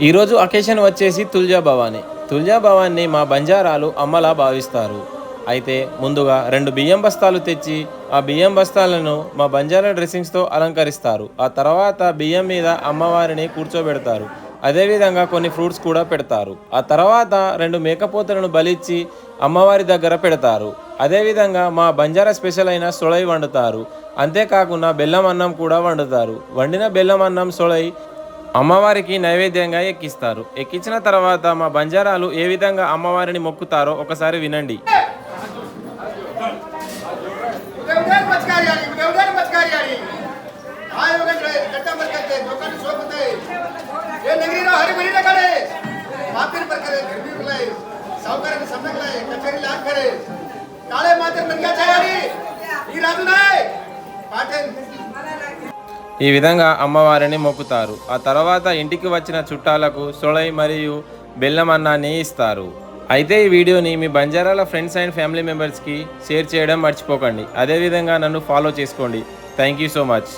ఈరోజు అకేషన్ వచ్చేసి తుల్జా భవాని. తుల్జా భవాన్ని మా బంజారాలు అమ్మలా భావిస్తారు. అయితే ముందుగా 2 బియ్యం బస్తాలు తెచ్చి ఆ బియ్యం బస్తాలను మా బంజారా డ్రెస్సింగ్స్తో అలంకరిస్తారు. ఆ తర్వాత బియ్యం మీద అమ్మవారిని కూర్చోబెడతారు. అదేవిధంగా కొన్ని ఫ్రూట్స్ కూడా పెడతారు. ఆ తర్వాత 2 మేకపోతులను బలిచ్చి అమ్మవారి దగ్గర పెడతారు. అదేవిధంగా మా బంజారా స్పెషల్ అయిన సొలై వండుతారు. అంతేకాకుండా బెల్లం అన్నం కూడా వండుతారు. వండిన బెల్లం అన్నం సొలై అమ్మవారికి నైవేద్యంగా ఎక్కిస్తారు. ఎక్కించిన తర్వాత మా బంజారాలు ఏ విధంగా అమ్మవారిని మొక్కుతారో ఒకసారి వినండి. ఈ విధంగా అమ్మవారిని మొక్కుతారు. ఆ తర్వాత ఇంటికి వచ్చిన చుట్టాలకు సొలై మరియు బెల్లం అన్నాన్ని ఇస్తారు. అయితే ఈ వీడియోని మీ బంజారాల ఫ్రెండ్స్ అండ్ ఫ్యామిలీ మెంబర్స్కి షేర్ చేయడం మర్చిపోకండి. అదేవిధంగా నన్ను ఫాలో చేసుకోండి. Thank you so much.